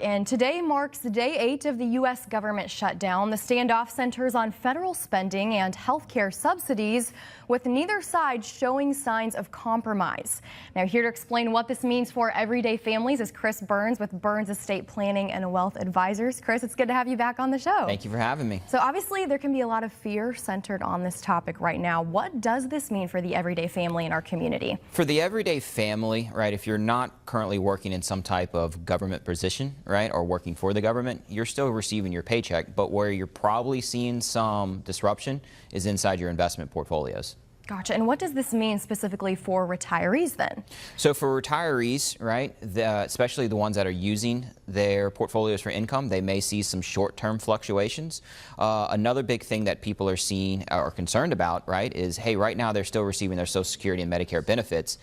And today marks day 8 of the U.S. government shutdown. The standoff centers on federal spending and health care subsidies, with neither side showing signs of compromise. Now, here to explain what this means for everyday families is Chris Burns with Burns Estate Planning and Wealth Advisors. Chris, it's good to have you back on the show. Thank you for having me. So obviously there can be a lot of fear centered on this topic right now. What does this mean for the everyday family in our community? For the everyday family, right, if you're not currently working in some type of government position, right, or working for the government, you're still receiving your paycheck, but where you're probably seeing some disruption is inside your investment portfolios. Gotcha. And what does this mean specifically for retirees then? So for retirees, right, especially the ones that are using their portfolios for income, they may see some short-term fluctuations. Another big thing that people are seeing or concerned about, right, is, hey, right now they're still receiving their Social Security and Medicare benefits.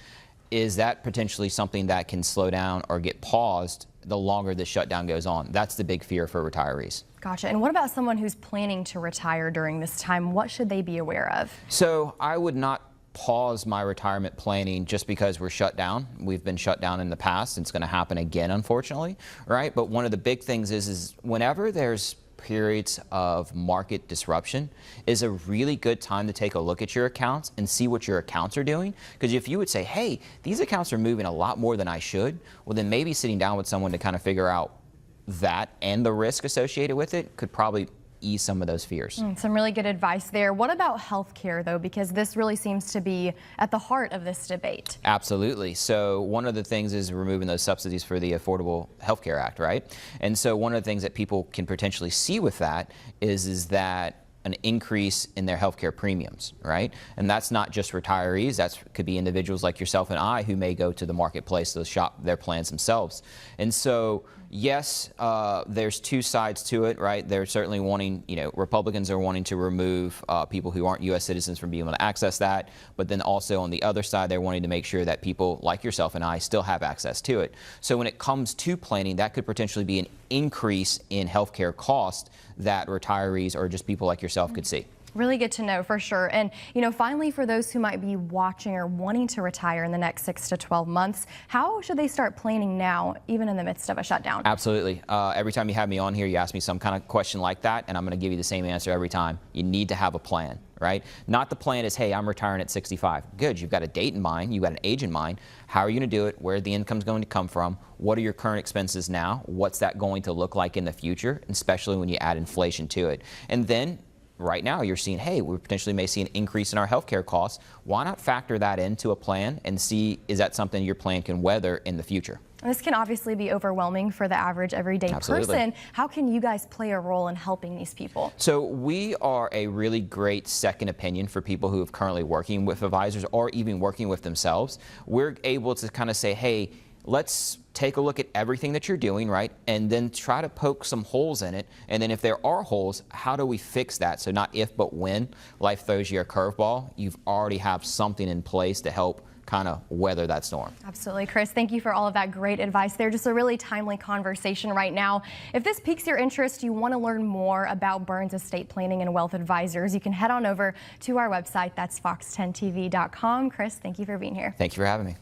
Is that potentially something that can slow down or get paused the longer the shutdown goes on? That's the big fear for retirees. Gotcha. And what about someone who's planning to retire during this time? What should they be aware of? So I would not pause my retirement planning just because we're shut down. We've been shut down in the past. It's going to happen again, unfortunately, right? But one of the big things is whenever there's periods of market disruption is a really good time to take a look at your accounts and see what your accounts are doing. Because if you would say, hey, these accounts are moving a lot more than I should, well, then maybe sitting down with someone to kind of figure out that and the risk associated with it could probably ease some of those fears. Some really good advice there. What about health care, though, because this really seems to be at the heart of this debate? Absolutely. So one of the things is removing those subsidies for the Affordable Health Care Act, right? And so one of the things that people can potentially see with that is that an increase in their healthcare premiums, right? And that's not just retirees. That could be individuals like yourself and I who may go to the marketplace to shop their plans themselves. And so, yes, there's two sides to it, right? They're certainly wanting, Republicans are wanting to remove people who aren't U.S. citizens from being able to access that. But then also on the other side, they're wanting to make sure that people like yourself and I still have access to it. So when it comes to planning, that could potentially be an increase in healthcare cost that retirees or just people like yourself could see. Really good to know, for sure. And, finally, for those who might be watching or wanting to retire in the next 6 to 12 months, how should they start planning now, even in the midst of a shutdown? Absolutely. Every time you have me on here, you ask me some kind of question like that, and I'm going to give you the same answer every time. You need to have a plan, right? Not the plan is, hey, I'm retiring at 65. Good. You've got a date in mind. You've got an age in mind. How are you going to do it? Where the income's going to come from? What are your current expenses now? What's that going to look like in the future, especially when you add inflation to it? And then right now you're seeing, hey, we potentially may see an increase in our healthcare costs. Why not factor that into a plan and see, is that something your plan can weather in the future? This can obviously be overwhelming for the average everyday person. How can you guys play a role in helping these people? So we are a really great second opinion for people who are currently working with advisors or even working with themselves. We're able to kind of say, hey, let's take a look at everything that you're doing, right? And then try to poke some holes in it. And then if there are holes, how do we fix that? So not if, but when life throws you a curveball, you've already have something in place to help kind of weather that storm. Absolutely. Chris, thank you for all of that great advice there. Just a really timely conversation right now. If this piques your interest, you want to learn more about Burns Estate Planning and Wealth Advisors, you can head on over to our website. That's fox10tv.com. Chris, thank you for being here. Thank you for having me.